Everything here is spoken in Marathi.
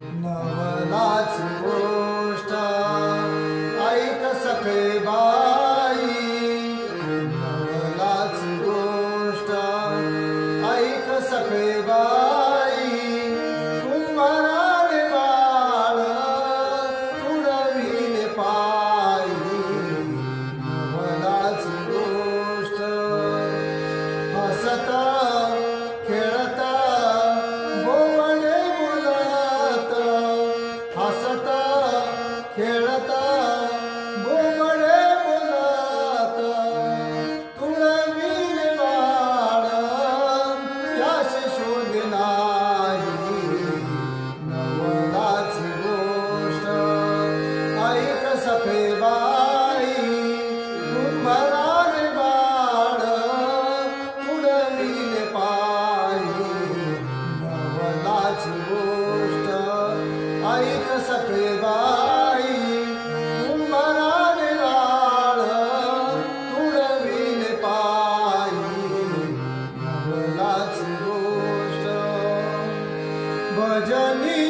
नवलाच गोष्ट ऐक सखे बाई, नवलाच गोष्ट ऐक सखे बाई. कुंभाराने बाळ तुडविले पायी, नवलाच गोष्ट हसता खेळता बोबडे बोलत, हसता खेळता बोबडे बोलत. तुडविले बाळ त्यास शोध नाही, नवलाच गोष्ट ऐक सखे बाई. कुंभाराने बाळ तुडविले पायी, नवलाच गोष्ट ऐक सखे बाई. कुंभाराने बाळ तुडविले पायी, नवलाच गोष्ट. भजनी